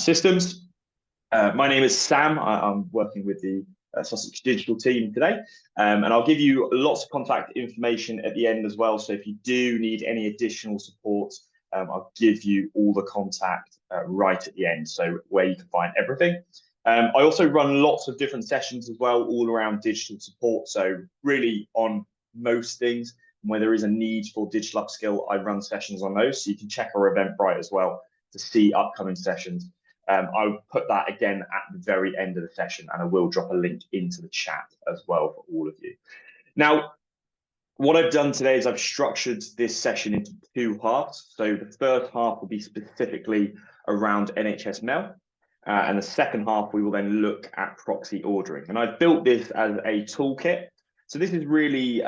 systems. My name is Sam. I'm working with the Sussex Digital team today, and I'll give you lots of contact information at the end as well. So if you do need any additional support, I'll give you all the contact right at the end, so where you can find everything. I also run lots of different sessions as well, all around digital support. So really on most things, where there is a need for digital upskill, I run sessions on those. So you can check our Eventbrite as well to see upcoming sessions. I'll put that again at the very end of the session, and I will drop a link into the chat as well for all of you. Now, what I've done today is I've structured this session into two halves. So the first half will be specifically around NHS Mail, and the second half we will then look at proxy ordering. And I've built this as a toolkit. So this is really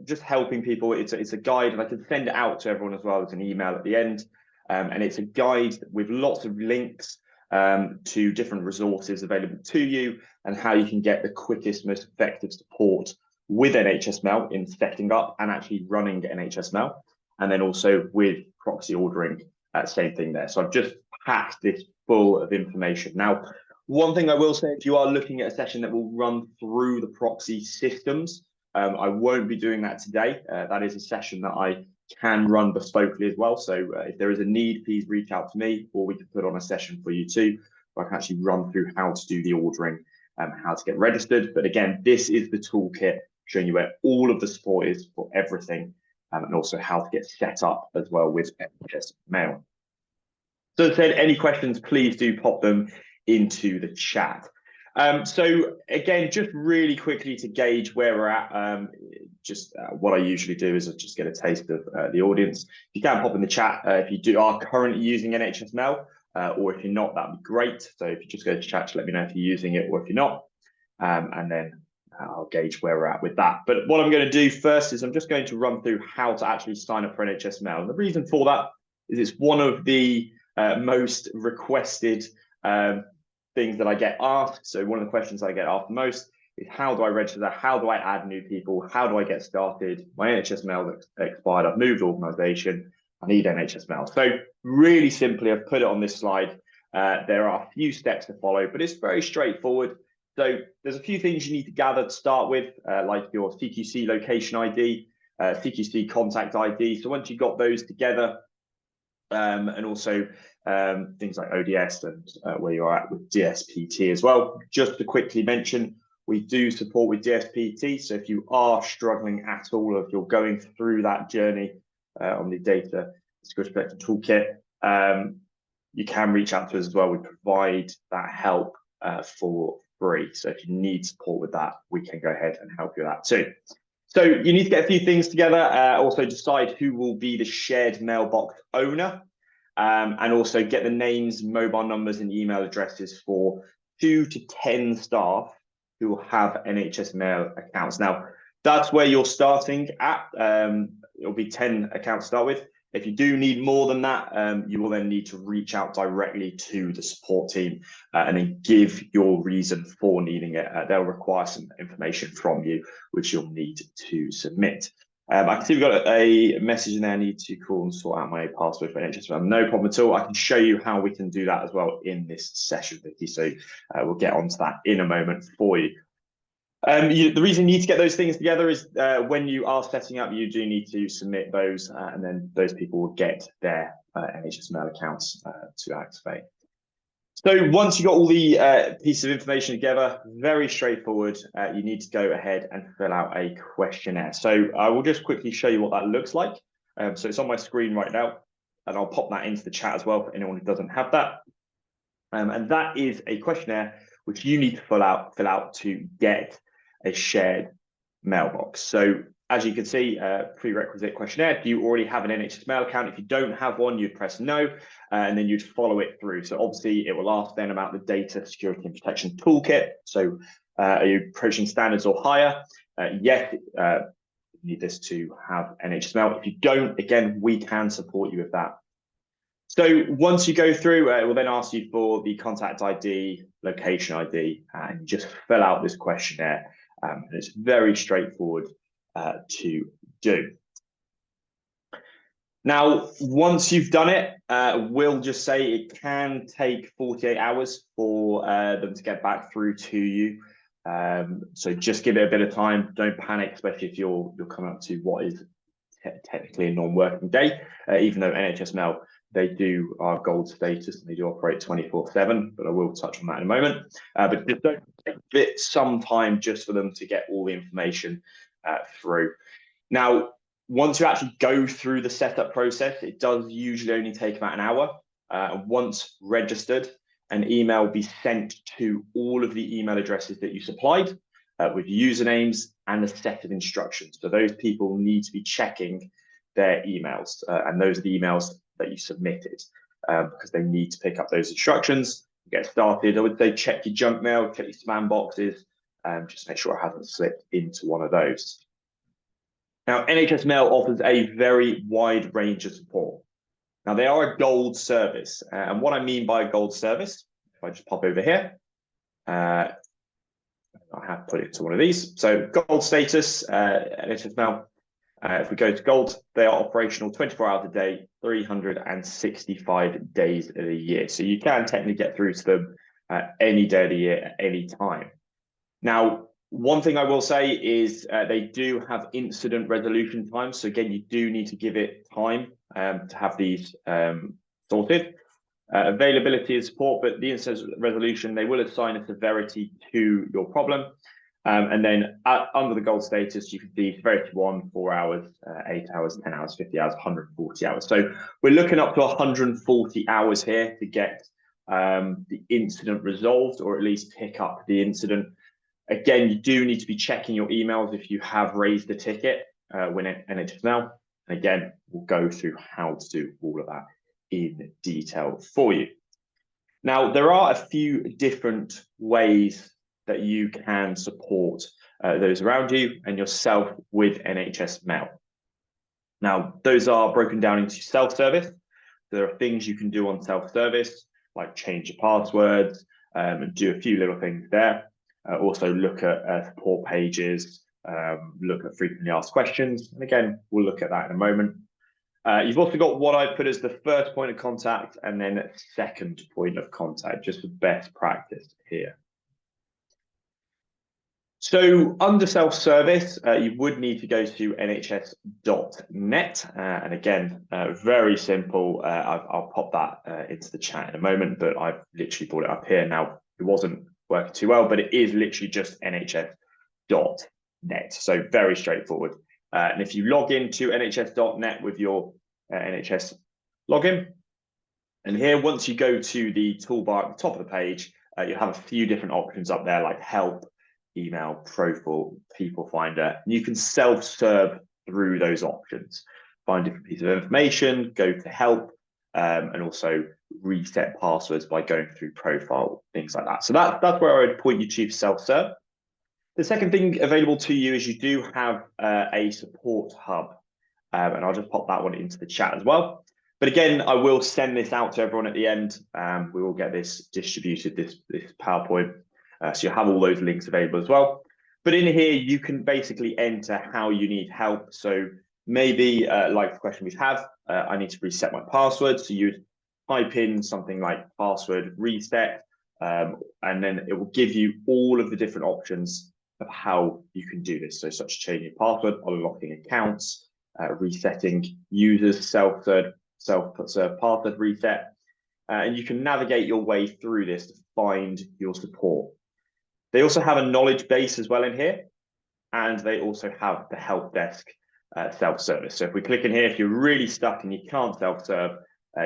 just helping people. It's a guide, and I can send it out to everyone as well as an email at the end. And it's a guide with lots of links to different resources available to you, and how you can get the quickest, most effective support with NHS Mail in setting up and actually running NHS Mail, and then also with proxy ordering, same thing there. So I've just packed this full of information. Now, one thing I will say, if you are looking at a session that will run through the proxy systems, I won't be doing that today. That is a session that I can run bespokely as well. So if there is a need, please reach out to me, or we can put on a session for you too, where I can actually run through how to do the ordering and how to get registered. But again, this is the toolkit showing you where all of the support is for everything, and also how to get set up as well with NHS Mail. So as I said, any questions, please do pop them into the chat. So again, just really quickly to gauge where we're at, what I usually do is I just get a taste of the audience. You can pop in the chat if you are currently using NHS Mail, or if you're not, that'd be great. So if you just go to chat to let me know if you're using it or if you're not, and then I'll gauge where we're at with that. But what I'm going to do first is I'm just going to run through how to actually sign up for NHS Mail. And the reason for that is it's one of the most requested things that I get asked. So one of the questions I get asked most is, how do I register? How do I add new people? How do I get started? My NHS Mail expired. I've moved organisation. I need NHS Mail. So really simply, I've put it on this slide. There are a few steps to follow, but it's very straightforward. So there's a few things you need to gather to start with, like your CQC location ID, CQC contact ID. So once you've got those together, and also things like ODS and where you're at with DSPT as well. Just to quickly mention, we do support with DSPT. So if you are struggling at all, or if you're going through that journey on the data security protection toolkit, you can reach out to us as well. We provide that help for free. So if you need support with that, we can go ahead and help you with that too. So you need to get a few things together. Also decide who will be the shared mailbox owner, and also get the names, mobile numbers, and email addresses for 2 to 10 staff who will have NHS Mail accounts. Now, that's where you're starting at. It'll be 10 accounts to start with. If you do need more than that, you will then need to reach out directly to the support team and then give your reason for needing it. They'll require some information from you, which you'll need to submit. I can see we've got a message in there. I need to call and sort out my password for NHS Mail. No problem at all. I can show you how we can do that as well in this session, Vicky. So we'll get onto that in a moment for you. The reason you need to get those things together is when you are setting up, you do need to submit those, and then those people will get their NHS Mail accounts to activate. So once you've got all the pieces of information together, very straightforward, you need to go ahead and fill out a questionnaire. So I will just quickly show you what that looks like. So it's on my screen right now, and I'll pop that into the chat as well for anyone who doesn't have that. And that is a questionnaire which you need to fill out to get a shared mailbox. So as you can see, prerequisite questionnaire. Do you already have an NHS Mail account? If you don't have one, you'd press no, and then you'd follow it through. So obviously it will ask then about the data security and protection toolkit. So are you approaching standards or higher? Yes, you need this to have NHS Mail. If you don't, again, we can support you with that. So once you go through, it will then ask you for the contact ID, location ID, and just fill out this questionnaire. And it's very straightforward to do. Now, once you've done it, we'll just say it can take 48 hours for them to get back through to you. So just give it a bit of time. Don't panic, especially if you're coming up to what is technically a non-working day. Even though NHS Mail, they do our gold status and they do operate 24/7, but I will touch on that in a moment. But just don't give it some time just for them to get all the information through. Now, once you actually go through the setup process, it does usually only take about an hour. Once registered, an email will be sent to all of the email addresses that you supplied with usernames and a set of instructions. So those people need to be checking their emails, and those are the emails that you submitted because they need to pick up those instructions. Get started. I would say check your junk mail, check your spam boxes, just make sure it hasn't slipped into one of those. Now, NHS Mail offers a very wide range of support. Now, they are a gold service. And what I mean by a gold service, if I just pop over here, I have put it to one of these. So gold status, NHS Mail, if we go to gold, they are operational 24 hours a day, 365 days of the year. So you can technically get through to them any day of the year at any time. Now, one thing I will say is they do have incident resolution time. So again, you do need to give it time to have these sorted. Availability and support, but the incident resolution, they will assign a severity to your problem. And then under the gold status, you can see severity 1, 4 hours, 8 hours, 10 hours, 50 hours, 140 hours. So we're looking up to 140 hours here to get the incident resolved, or at least pick up the incident. Again, you do need to be checking your emails if you have raised the ticket when NHS Mail. And again, we'll go through how to do all of that in detail for you. Now, there are a few different ways that you can support those around you and yourself with NHS Mail. Now, those are broken down into self-service. There are things you can do on self-service, like change your passwords and do a few little things there. Also look at support pages, look at frequently asked questions. And again, we'll look at that in a moment. You've also got what I put as the first point of contact and then second point of contact, just for best practice here. So under self-service, you would need to go to nhs.net. And again, very simple. I'll pop that into the chat in a moment, but I've literally brought it up here. Now, it wasn't working too well, but it is literally just nhs.net. So very straightforward. And if you log into nhs.net with your NHS login, and here, once you go to the toolbar at the top of the page, you'll have a few different options up there like help, email, profile, people finder. And you can self-serve through those options. Find different pieces of information, go to help, and also reset passwords by going through profile, things like that. So that's where I would point you to self-serve. The second thing available to you is you do have a support hub, and I'll just pop that one into the chat as well. But again, I will send this out to everyone at the end. We will get this distributed, this PowerPoint, so you'll have all those links available as well. But in here, you can basically enter how you need help. So maybe like the question we have, I need to reset my password. So you'd type in something like password reset, and then it will give you all of the different options of how you can do this. So such as changing password, unlocking accounts, resetting users, self-serve password reset. And you can navigate your way through this to find your support. They also have a knowledge base as well in here, and they also have the help desk self-service. So if we click in here, if you're really stuck and you can't self-serve,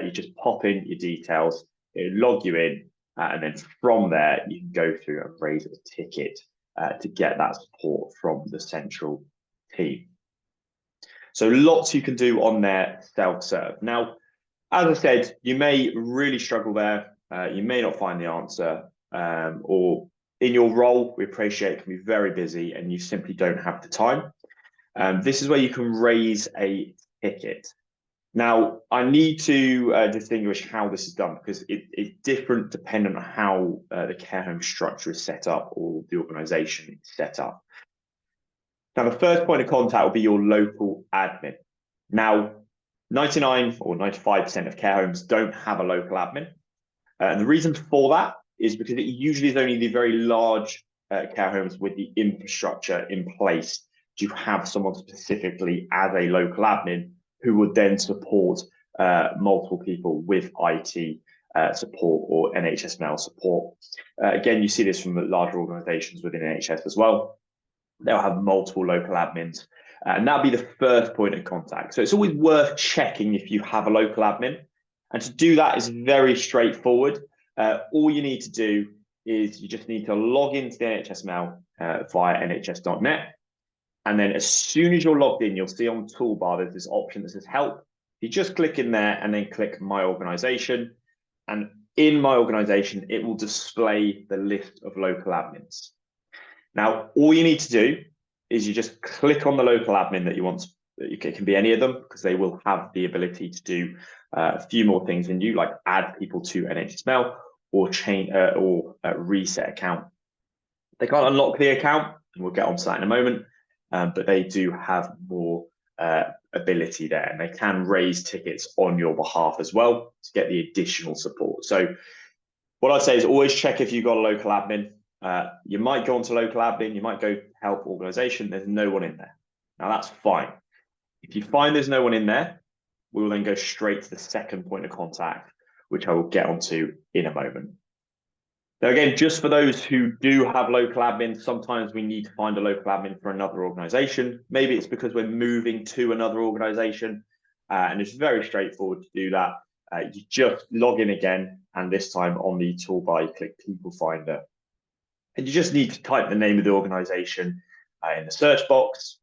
you just pop in your details, it'll log you in, and then from there, you can go through and raise a ticket to get that support from the central team. So lots you can do on their self-serve. Now, as I said, you may really struggle there. You may not find the answer, or in your role, we appreciate it can be very busy and you simply don't have the time. This is where you can raise a ticket. Now, I need to distinguish how this is done because it's different depending on how the care home structure is set up or the organisation is set up. Now, the first point of contact will be your local admin. Now, 99 or 95% of care homes don't have a local admin. And the reason for that is because it usually is only the very large care homes with the infrastructure in place to have someone specifically as a local admin who would then support multiple people with IT support or NHS mail support. Again, you see this from the larger organisations within NHS as well. They'll have multiple local admins, and that'll be the first point of contact. So it's always worth checking if you have a local admin. And to do that is very straightforward. All you need to do is you just need to log into the NHS mail via nhs.net. And then as soon as you're logged in, you'll see on the toolbar, there's this option that says help. You just click in there and then click my organization. And in my organization, it will display the list of local admins. Now, all you need to do is you just click on the local admin that you want. It can be any of them because they will have the ability to do a few more things than you, like add people to NHS mail or change or reset account. They can't unlock the account, and we'll get onto that in a moment. But they do have more ability there, and they can raise tickets on your behalf as well to get the additional support. So what I'd say is always check if you've got a local admin. You might go onto local admin, you might go help organization, there's no one in there. Now that's fine. If you find there's no one in there, we will then go straight to the second point of contact, which I will get onto in a moment. Now, again, just for those who do have local admin, sometimes we need to find a local admin for another organization. Maybe it's because we're moving to another organization, and it's very straightforward to do that. You just log in again, and this time on the toolbar, you click People Finder. And you just need to type the name of the organization in the search box.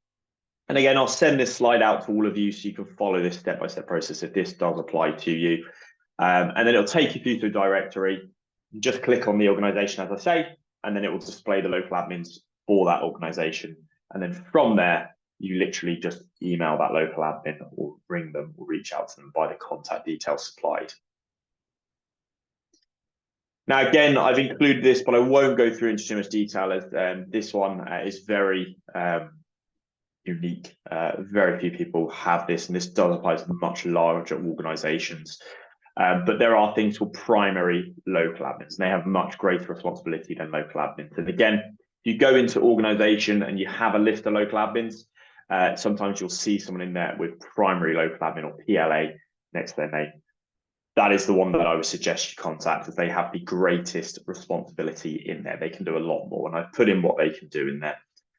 And again, I'll send this slide out to all of you so you can follow this step-by-step process if this does apply to you. And then it'll take you through to a directory. You just click on the organization, as I say, and then it will display the local admins for that organization. And then from there, you literally just email that local admin or ring them or reach out to them by the contact details supplied. Now, again, I've included this, but I won't go through into too much detail as this one is very unique. Very few people have this, and this does apply to much larger organizations. But there are things called primary local admins, and they have much greater responsibility than local admins. And again, if you go into organization and you have a list of local admins, sometimes you'll see someone in there with primary local admin or PLA next to their name. That is the one that I would suggest you contact, as they have the greatest responsibility in there. They can do a lot more, and I've put in what they can do in there.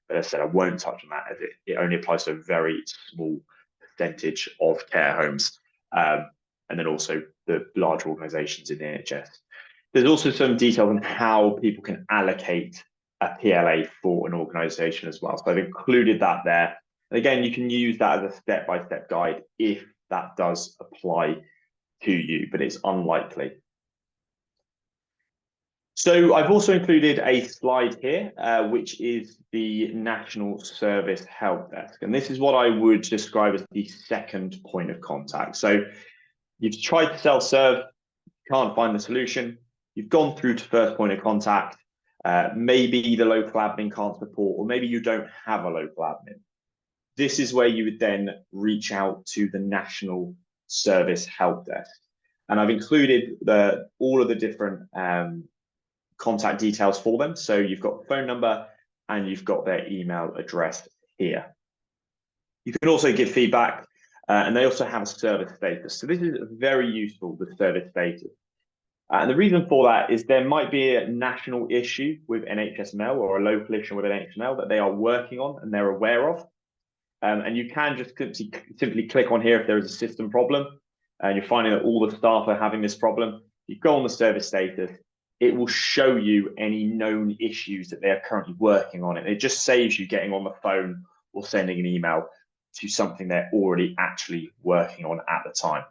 But as I said, I won't touch on that, as it only applies to a very small percentage of care homes, and then also the large organisations in the NHS. There's also some details on how people can allocate a PLA for an organisation as well. So I've included that there. And again, you can use that as a step-by-step guide if that does apply to you, but it's unlikely. So I've also included a slide here, which is the National Service Help Desk. And this is what I would describe as the second point of contact. So you've tried to self-serve, can't find the solution. You've gone through to first point of contact. Maybe the local admin can't support, or maybe you don't have a local admin. This is where you would then reach out to the National Service Help Desk. And I've included all of the different contact details for them. So you've got the phone number and you've got their email address here. You can also give feedback, and they also have a service status. So this is very useful, the service status. And the reason for that is there might be a national issue with NHS mail or a local issue with NHS mail that they are working on and they're aware of. And you can just simply click on here if there is a system problem and you're finding that all the staff are having this problem. You go on the service status, it will show you any known issues that they're currently working on. It just saves you getting on the phone or sending an email to something they're already actually working on at the time.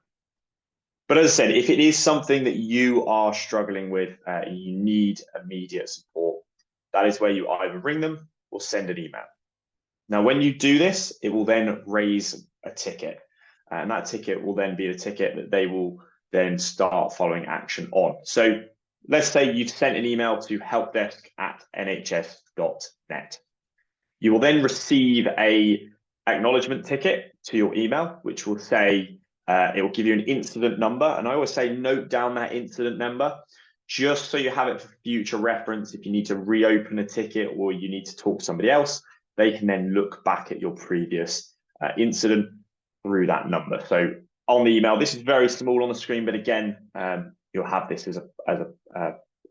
But as I said, if it is something that you are struggling with, you need immediate support, that is where you either ring them or send an email. Now, when you do this, it will then raise a ticket, and that ticket will then be the ticket that they will then start following action on. So let's say you've sent an email to helpdesk@nhs.net. You will then receive an acknowledgement ticket to your email, which will say, It will give you an incident number. And I always say note down that incident number just so you have it for future reference. If you need to reopen a ticket or you need to talk to somebody else, they can then look back at your previous incident through that number. So on the email, this is very small on the screen, but again, you'll have this as a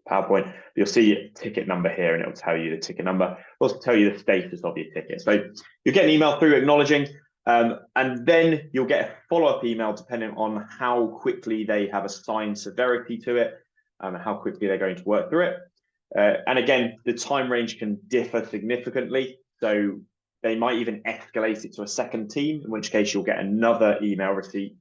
PowerPoint. You'll see a ticket number here and it'll tell you the ticket number. It'll also tell you the status of your ticket. So you'll get an email through acknowledging, and then you'll get a follow-up email depending on how quickly they have assigned severity to it and how quickly they're going to work through it. And again, the time range can differ significantly. So they might even escalate it to a second team, in which case you'll get another email receipt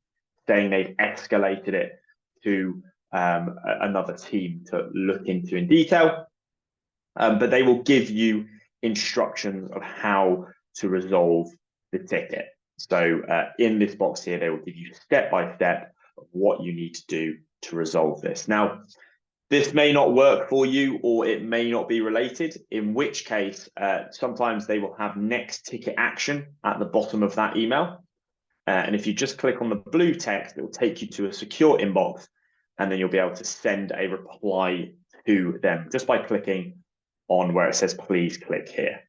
saying they've escalated it to another team to look into in detail. But they will give you instructions of how to resolve the ticket. So in this box here, they will give you step-by-step of what you need to do to resolve this. Now, this may not work for you, or it may not be related, in which case sometimes they will have next ticket action at the bottom of that email. And if you just click on the blue text, it will take you to a secure inbox, and then you'll be able to send a reply to them just by clicking on where it says, please click here.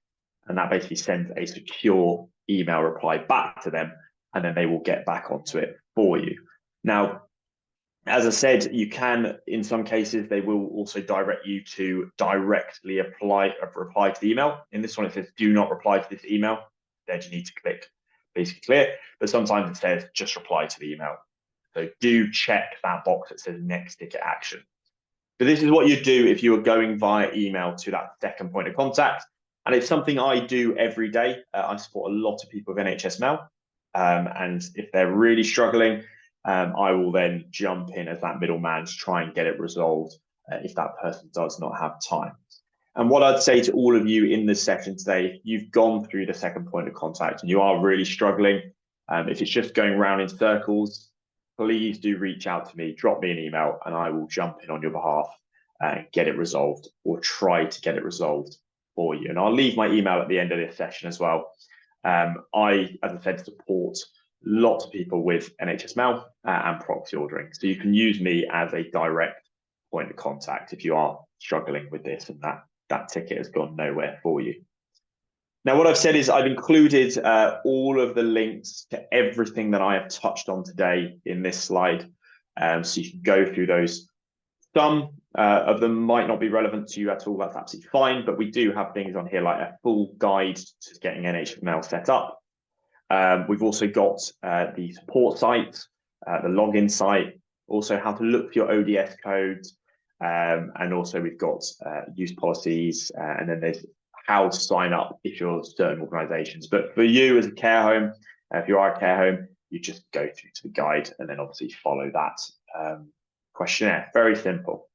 And that basically sends a secure email reply back to them, and then they will get back onto it for you. Now, as I said, you can, in some cases, they will also direct you to directly reply to the email. In this one, it says, do not reply to this email. Then you need to click, please clear. But sometimes it says, just reply to the email. So do check that box that says next ticket action. So this is what you do if you are going via email to that second point of contact. And it's something I do every day. I support a lot of people with NHS Mail. And if they're really struggling, I will then jump in as that middleman to try and get it resolved if that person does not have time. And what I'd say to all of you in this session today, if you've gone through the second point of contact and you are really struggling, if it's just going around in circles, please do reach out to me, drop me an email, and I will jump in on your behalf and get it resolved, or try to get it resolved for you. And I'll leave my email at the end of this session as well. I, as I said, support lots of people with NHS Mail and proxy ordering. So you can use me as a direct point of contact if you are struggling with this and that ticket has gone nowhere for you. Now, what I've said is I've included all of the links to everything that I have touched on today in this slide. So you can go through those. Some of them might not be relevant to you at all. That's absolutely fine. But we do have things on here like a full guide to getting NHS Mail set up. We've also got the support site, the login site, also how to look for your ODS codes, and also we've got use policies, and then there's how to sign up if you're certain organisations. But for you as a care home, if you are a care home, you just go through to the guide and then obviously follow that questionnaire. Very simple.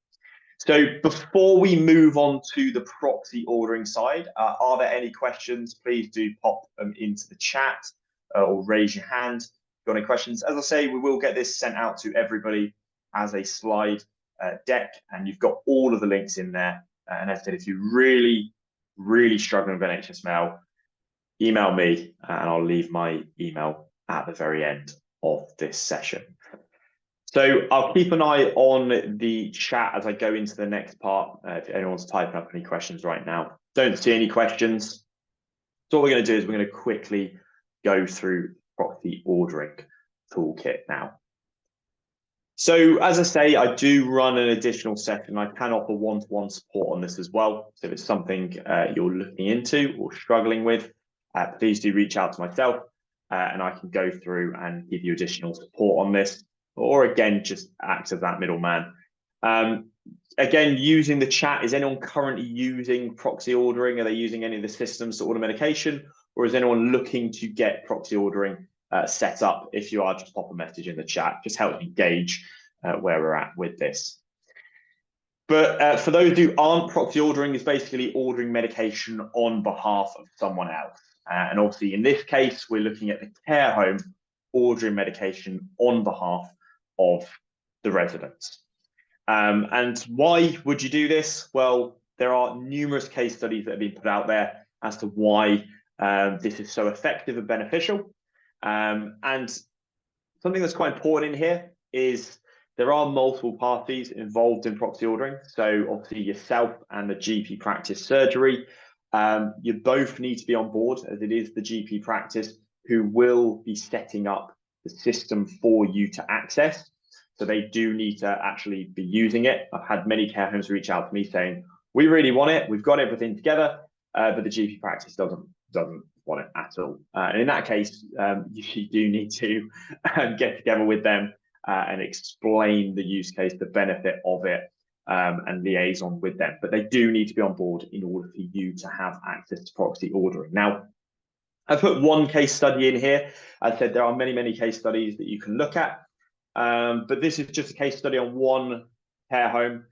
So before we move on to the proxy ordering side, are there any questions? Please do pop them into the chat or raise your hand if you've got any questions. As I say, we will get this sent out to everybody as a slide deck, and you've got all of the links in there. And as I said, if you really struggling with NHS Mail, email me and I'll leave my email at the very end of this session. So I'll keep an eye on the chat as I go into the next part. If anyone's typing up any questions right now, don't see any questions. So what we're going to do is we're going to quickly go through proxy ordering toolkit now. So as I say, I do run an additional session. I can offer one-to-one support on this as well. So if it's something you're looking into or struggling with, please do reach out to myself and I can go through and give you additional support on this, or again, just act as that middleman. Again, using the chat, is anyone currently using proxy ordering? Are they using any of the systems to order medication, or is anyone looking to get proxy ordering set up? If you are, just pop a message in the chat. Just help me gauge where we're at with this. But for those who aren't, proxy ordering is basically ordering medication on behalf of someone else. And obviously, in this case, we're looking at the care home ordering medication on behalf of the residents. And why would you do this? Well, there are numerous case studies that have been put out there as to why this is so effective and beneficial. And Something that's quite important in here is there are multiple parties involved in proxy ordering. So obviously yourself and the GP practice surgery, you both need to be on board, as it is the GP practice who will be setting up the system for you to access. So they do need to actually be using it. I've had many care homes reach out to me saying, we really want it, we've got everything together, but the GP practice doesn't want it at all. And in that case, you do need to get together with them and explain the use case, the benefit of it, and liaison with them. But they do need to be on board in order for you to have access to proxy ordering. Now, I put one case study in here. I said there are many, many case studies that you can look at, but this is just a case study on one care home.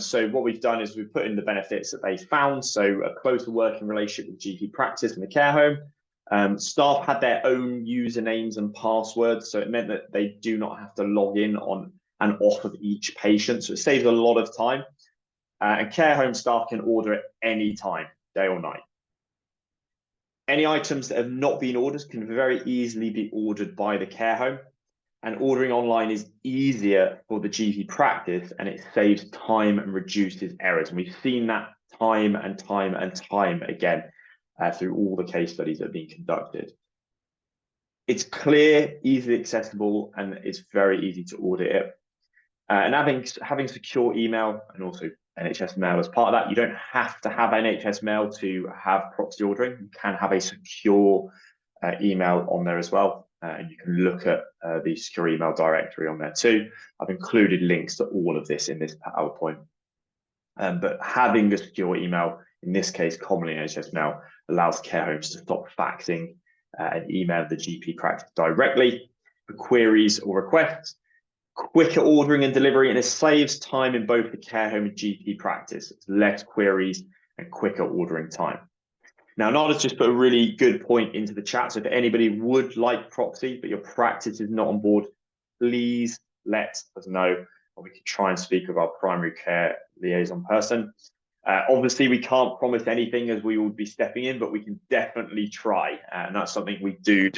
So what we've done is we've put in the benefits that they found. So a closer working relationship with GP practice and the care home. Staff had their own usernames and passwords, so it meant that they do not have to log in on and off of each patient. So it saves a lot of time. And care home staff can order at any time, day or night. Any items that have not been ordered can very easily be ordered by the care home. And ordering online is easier for the GP practice, and it saves time and reduces errors. And we've seen that time and time and time again through all the case studies that have been conducted. It's clear, easily accessible, and it's very easy to audit it. And having secure email and also NHS mail as part of that, you don't have to have NHS mail to have proxy ordering. You can have a secure email on there as well. And you can look at the secure email directory on there too. I've included links to all of this in this PowerPoint. But having a secure email, in this case, commonly NHS mail, allows care homes to stop faxing and email the GP practice directly for queries or requests, quicker ordering and delivery, and it saves time in both the care home and GP practice. It's less queries and quicker ordering time. Now, Nada's just put a really good point into the chat. So if anybody would like proxy, but your practice is not on board, please let us know, or we can try and speak with our primary care liaison person. Obviously, we can't promise anything as we will be stepping in, but we can definitely try. And that's something we do.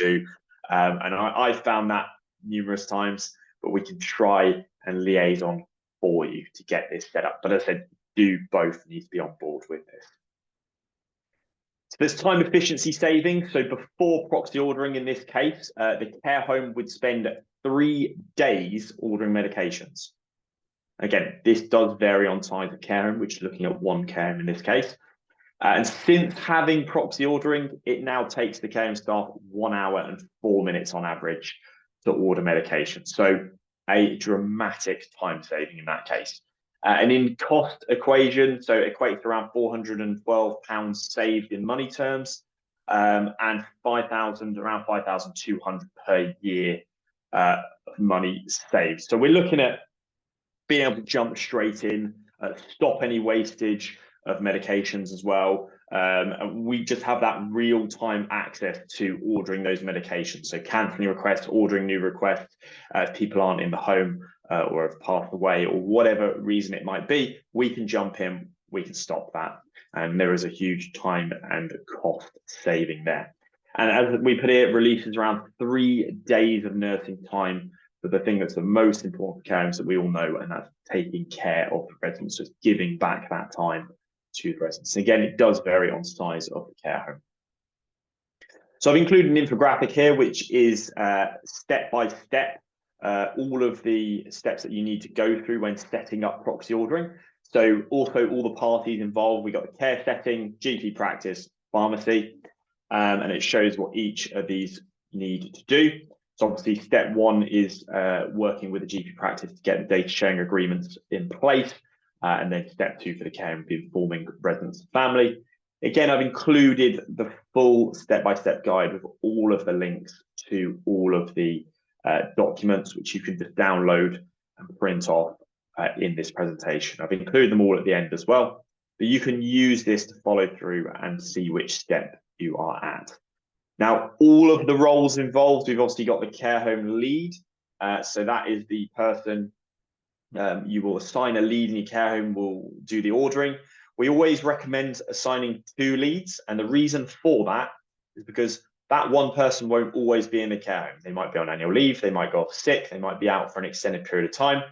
And I've found that numerous times, but we can try and liaison for you to get this set up. But as I said, do both need to be on board with this. So there's time efficiency savings. So before proxy ordering in this case, the care home would spend 3 days ordering medications. Again, this does vary on size of care home, which is looking at one care home in this case. And since having proxy ordering, it now takes the care home staff 1 hour and 4 minutes on average to order medication. So a dramatic time saving in that case. And in cost equation, so it equates to around £412 saved in money terms, and around 5,200 per year money saved. So we're looking at being able to jump straight in, stop any wastage of medications as well. And we just have that real-time access to ordering those medications. So cancelling requests, ordering new requests, if people aren't in the home or have passed away or whatever reason it might be, we can jump in, we can stop that. And there is a huge time and cost saving there. And as we put it, releases around 3 days of nursing time for the thing that's the most important for care homes that we all know, and that's taking care of the residents, just giving back that time to the residents. Again, it does vary on size of the care home. So I've included an infographic here, which is step by step, all of the steps that you need to go through when setting up proxy ordering. So also all the parties involved, we got the care setting, GP practice, pharmacy, and it shows what each of these need to do. So obviously step 1 is working with the GP practice to get the data sharing agreements in place. And then step 2 for the care and informing residents and family. Again, I've included the full step-by-step guide with all of the links to all of the documents, which you can just download and print off in this presentation. I've included them all at the end as well, but you can use this to follow through and see which step you are at. Now, all of the roles involved, we've obviously got the care home lead. So that is the person you will assign a lead in your care home, will do the ordering. We always recommend assigning 2 leads. And the reason for that is because that one person won't always be in the care home. They might be on annual leave, they might go off sick, they might be out for an extended period of time.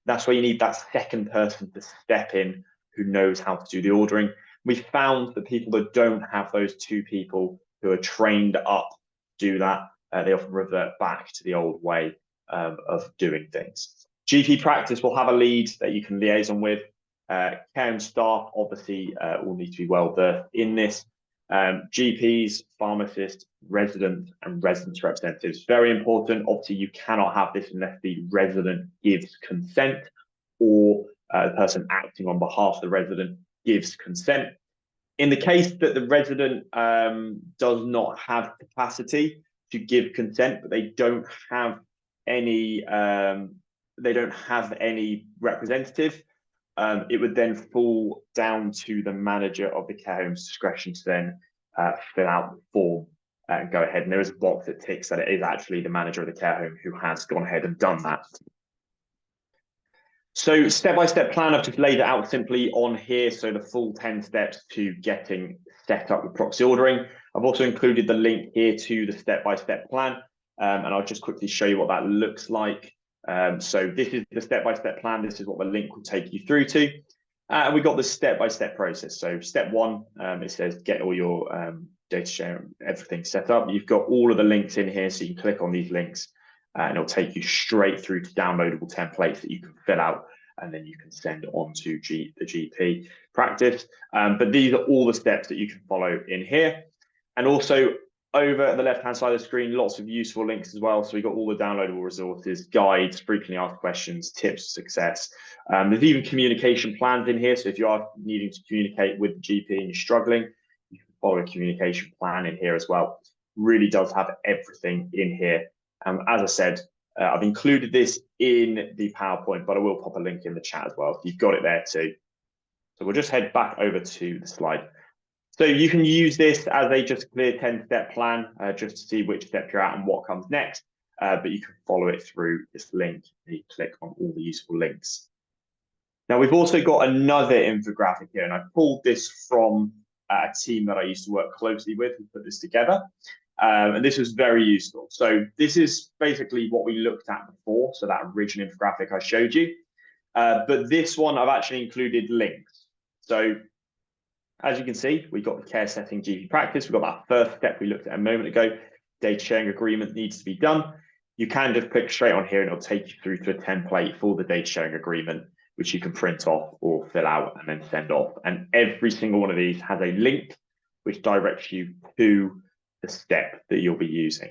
That's where you need that second person to step in who knows how to do the ordering. We found that people that don't have those two people who are trained up to do that, they often revert back to the old way of doing things. GP practice will have a lead that you can liaison with. Care home staff obviously all need to be well versed in this. GPs, pharmacists, residents, and residents representatives. Very important. Obviously, you cannot have this unless the resident gives consent or the person acting on behalf of the resident gives consent. In the case that the resident does not have capacity to give consent, but they don't have any representative, it would then fall down to the manager of the care home's discretion to then fill out the form and go ahead. And there is a box that ticks that it is actually the manager of the care home who has gone ahead and done that. So step-by-step plan, I've just laid it out simply on here. So the full 10 steps to getting set up with proxy ordering. I've also included the link here to the step-by-step plan. And I'll just quickly show you what that looks like. So this is the step-by-step plan. This is what the link will take you through to. And we've got the step-by-step process. So step one, it says get all your data sharing, everything set up. You've got all of the links in here. So you can click on these links and it'll take you straight through to downloadable templates that you can fill out and then you can send on to the GP practice. But these are all the steps that you can follow in here. And also over the left-hand side of the screen, lots of useful links as well. So we've got all the downloadable resources, guides, frequently asked questions, tips for success. There's even communication plans in here. So if you are needing to communicate with the GP and you're struggling, you can follow a communication plan in here as well. Really does have everything in here. As I said, I've included this in the PowerPoint, but I will pop a link in the chat as well. So you've got it there too. So we'll just head back over to the slide. So you can use this as a just clear 10-step plan, just to see which step you're at and what comes next. But you can follow it through this link. You click on all the useful links. Now we've also got another infographic here, and I pulled this from a team that I used to work closely with who put this together. And this was very useful. So this is basically what we looked at before. So that original infographic I showed you. But this one, I've actually included links. So as you can see, we've got the care setting GP practice. We've got that first step we looked at a moment ago. Data sharing agreement needs to be done. You can just click straight on here and it'll take you through to a template for the data sharing agreement, which you can print off or fill out and then send off. And every single one of these has a link which directs you to the step that you'll be using.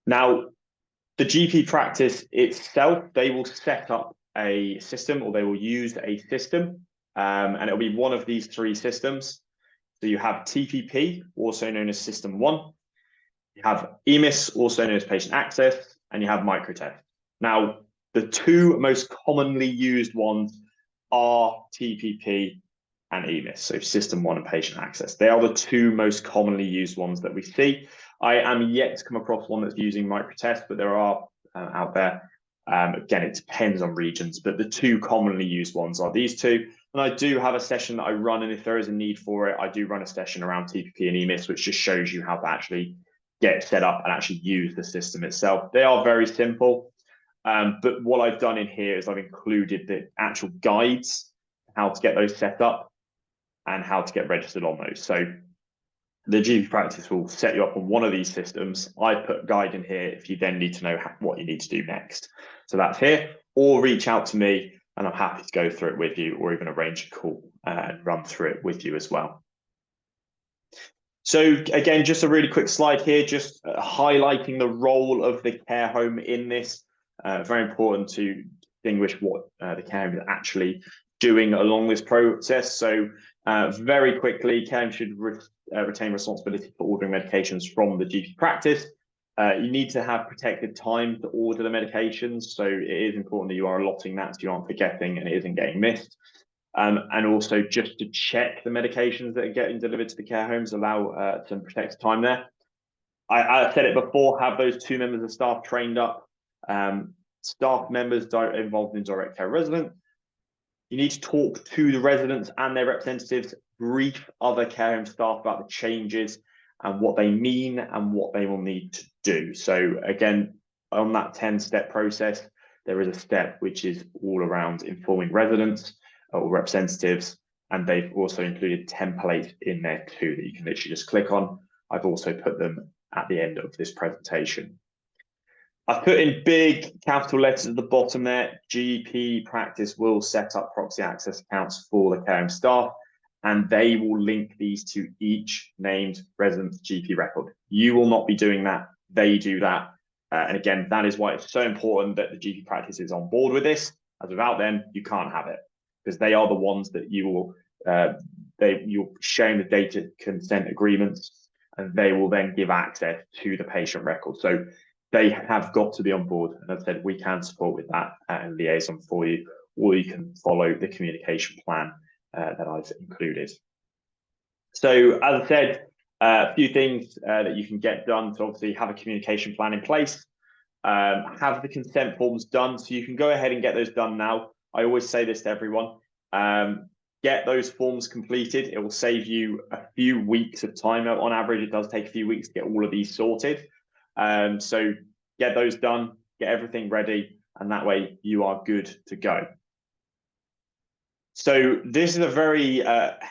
Now, the GP practice itself, they will set up a system or they will use a system, and it'll be one of these three systems. So you have TPP, also known as System 1. You have EMIS, also known as Patient Access, and you have Microtest. Now, the two most commonly used ones are TPP and EMIS, so System 1 and Patient Access. They are the two most commonly used ones that we see. I am yet to come across one that's using Microtest, but there are out there. Again, it depends on regions, but the two commonly used ones are these two. And I do have a session that I run, and if there is a need for it, I do run a session around TPP and EMIS, which just shows you how to actually get set up and actually use the system itself. They are very simple, but what I've done in here is I've included the actual guides, how to get those set up and how to get registered on those. So the GP practice will set you up on one of these systems. I put a guide in here if you then need to know what you need to do next. So that's here, or reach out to me and I'm happy to go through it with you or even arrange a call and run through it with you as well. So again, just a really quick slide here, just highlighting the role of the care home in this. Very important to distinguish what the care home is actually doing along this process. So very quickly, care home should retain responsibility for ordering medications from the GP practice. You need to have protected time to order the medications. So it is important that you are allotting that so you aren't forgetting and it isn't getting missed. And also just to check the medications that are getting delivered to the care homes, allow some protected time there. I said it before, have those two members of staff trained up. Staff members involved in direct care resident. You need to talk to the residents and their representatives, brief other care home staff about the changes and what they mean and what they will need to do. So again, on that 10-step process, there is a step which is all around informing residents or representatives, and they've also included templates in there too that you can literally just click on. I've also put them at the end of this presentation. I've put in big capital letters at the bottom there, GP practice will set up proxy access accounts for the care home staff, and they will link these to each named resident's GP record. You will not be doing that, they do that. And again, that is why it's so important that the GP practice is on board with this, as without them, you can't have it, because they are the ones that you will, you're sharing the data consent agreements, and they will then give access to the patient record. So they have got to be on board. And as I said, we can support with that and liaison for you, or you can follow the communication plan that I've included. So as I said, a few things that you can get done to obviously have a communication plan in place, have the consent forms done. So you can go ahead and get those done now. I always say this to everyone, get those forms completed. It will save you a few weeks of time. On average, it does take a few weeks to get all of these sorted. So get those done, get everything ready, and that way you are good to go. So this is a very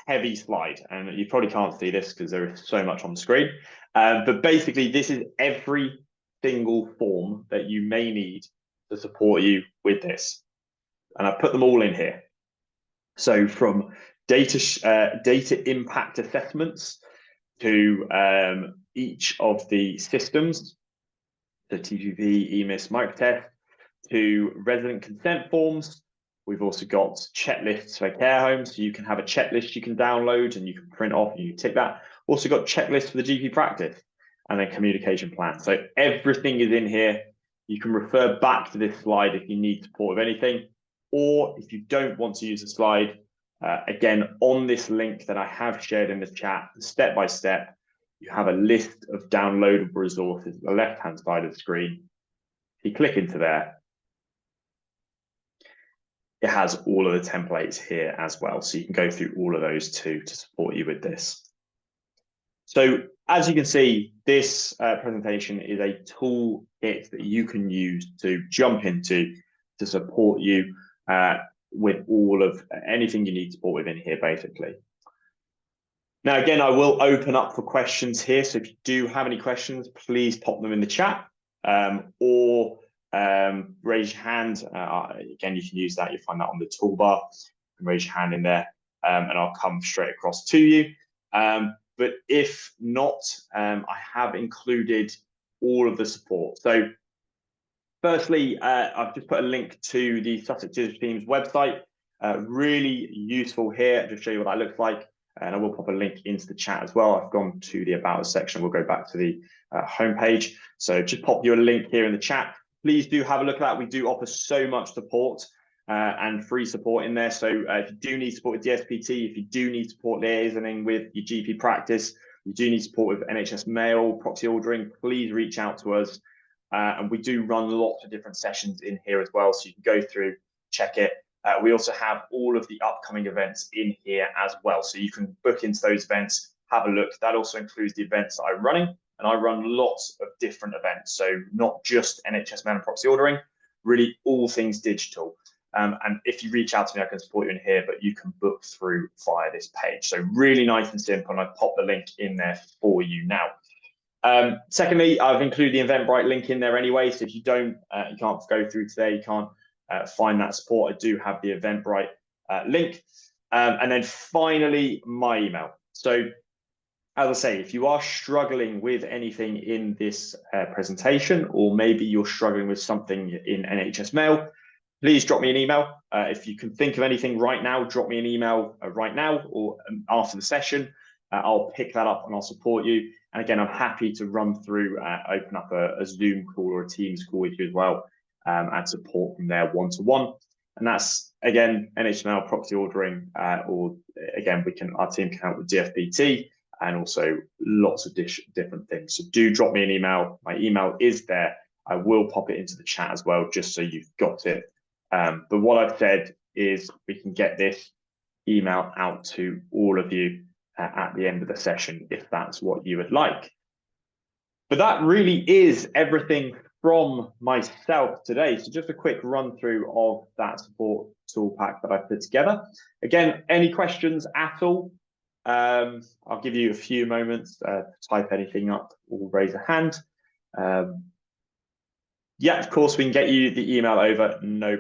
heavy slide, and you probably can't see this because there is so much on the screen. But basically, this is every single form that you may need to support you with this. And I've put them all in here. So from data impact assessments to each of the systems, the TGV, EMIS, Microtest, to resident consent forms. We've also got checklists for care homes. So you can have a checklist you can download and you can print off and you tick that. Also got checklists for the GP practice and then communication plan. So everything is in here. You can refer back to this slide if you need support with anything, or if you don't want to use the slide, again, on this link that I have shared in the chat, step by step, you have a list of downloadable resources on the left-hand side of the screen. If you click into there, it has all of the templates here as well. So you can go through all of those too to support you with this. So as you can see, this presentation is a toolkit that you can use to jump into to support you with all of anything you need support with in here, basically. Now, again, I will open up for questions here. So if you do have any questions, please pop them in the chat or raise your hand. Again, you can use that. You'll find that on the toolbar. You can raise your hand in there and I'll come straight across to you. But if not, I have included all of the support. So firstly, I've just put a link to the Sussex Digital Team's website. Really useful here to show you what that looks like. And I will pop a link into the chat as well. I've gone to the About Us section. We'll go back to the homepage. So just pop you a link here in the chat. Please do have a look at that. We do offer so much support and free support in there. So if you do need support with DSPT, if you do need support liaisoning with your GP practice, you do need support with NHS mail, proxy ordering, please reach out to us. And we do run lots of different sessions in here as well. So you can go through, check it. We also have all of the upcoming events in here as well. So you can book into those events, have a look. That also includes the events that I'm running. And I run lots of different events. So not just NHS mail and proxy ordering, really all things digital. And if you reach out to me, I can support you in here, but you can book through via this page. So really nice and simple. And I've popped the link in there for you now. Secondly, I've included the Eventbrite link in there anyway. So if you don't, you can't go through today, you can't find that support, I do have the Eventbrite link. And then finally, my email. So as I say, if you are struggling with anything in this presentation, or maybe you're struggling with something in NHS mail, please drop me an email. If you can think of anything right now, drop me an email right now or after the session. I'll pick that up and I'll support you. And again, I'm happy to run through, open up a Zoom call or a Teams call with you as well, and support from there one-to-one. And that's, again, NHS proxy ordering, or again, our team can help with DFBT and also lots of different things. So do drop me an email. My email is there. I will pop it into the chat as well, just so you've got it. But what I've said is we can get this email out to all of you at the end of the session if that's what you would like. But that really is everything from myself today. So just a quick run through of that support tool pack that I put together. Again, any questions at all? I'll give you a few moments to type anything up or raise a hand. Yeah, of course, we can get you the email over, no